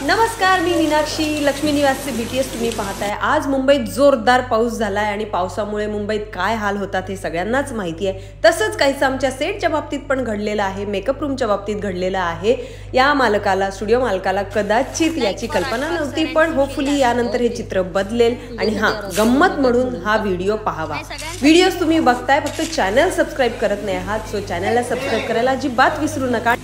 नमस्कार, मी मीनाक्षी. लक्ष्मी निवासचे BTS तुम्ही पाहताय. आज मुंबईत जोरदार पाऊस झालाय आणि पावसामुळे मुंबईत काय हाल होतात हे सगळ्यांनाच माहिती आहे. तसंच काहीच आमच्या सेटच्या बाबतीत पण घडलेलं आहे, मेकअप रूमच्या बाबतीत घडलेलं आहे. या मालकाला, स्टुडिओ मालकाला कदाचित याची कल्पना नव्हती, पण होपफुली यानंतर हे चित्र बदलेल. आणि हां, गंमत म्हणून हा व्हिडिओ पाहावा. व्हिडिओज तुम्ही बघताय, फक्त चॅनल सबस्क्राईब करत नाही आहात, सो चॅनलला सबस्क्राईब करायला अजिबात विसरू नका.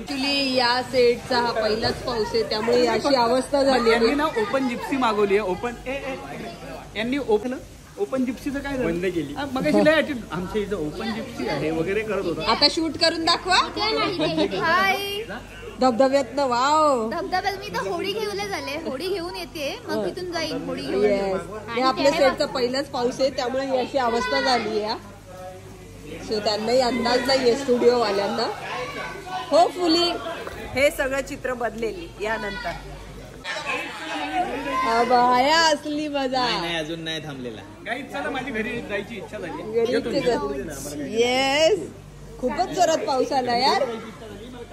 ऍक्च्युली या सेटचा हा पहिलाच पाऊस आहे, त्यामुळे अशी अवस्था झाली. यांनी ना ओपन जिप्सी मागवली आहे. यांनी ओपन जिप्सीचं काय बंद केली. मग आमच्या इथं ओपन जिप्सी आहे वगैरे करत होता. आता शूट करून दाखवा धबधब्यात ना. वाव, धबधब्यात मी तर होडी घेऊन झाले, होडी घेऊन येते, मग तिथून जाईन होडी घेऊन. हे आपल्या सेटचा पहिलाच पाऊस आहे, त्यामुळे ही अशी अवस्था झाली आहे. सो त्यांनाही अंदाज नाहीये स्टुडिओ वाल्यांना. होपफुली हे सगळं चित्र बदलेल यानंतर. बाया असली मजा नाही, अजून नाही थांबलेला. चला, माझी घरी जायची इच्छा झाली. येस, खूपच जोरात पाऊस आला यार.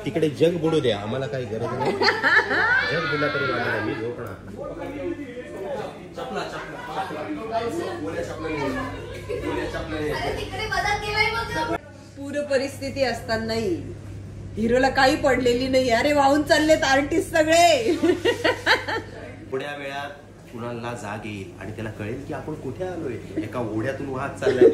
तिकडे जग बुडू द्या, आम्हाला काही गरज नाही. जग बुडला तरी वाटेल, मी झोपणार. पूर परिस्थिती असतानाही हिरोला काही पडलेली नाही. अरे वाहून चाललेत आर्टिस्ट सगळे. थोड्या वेळात कुणाला जाग येईल आणि त्याला कळेल की आपण कुठे आलोय. एका ओढ्यातून वाहत चाललाय.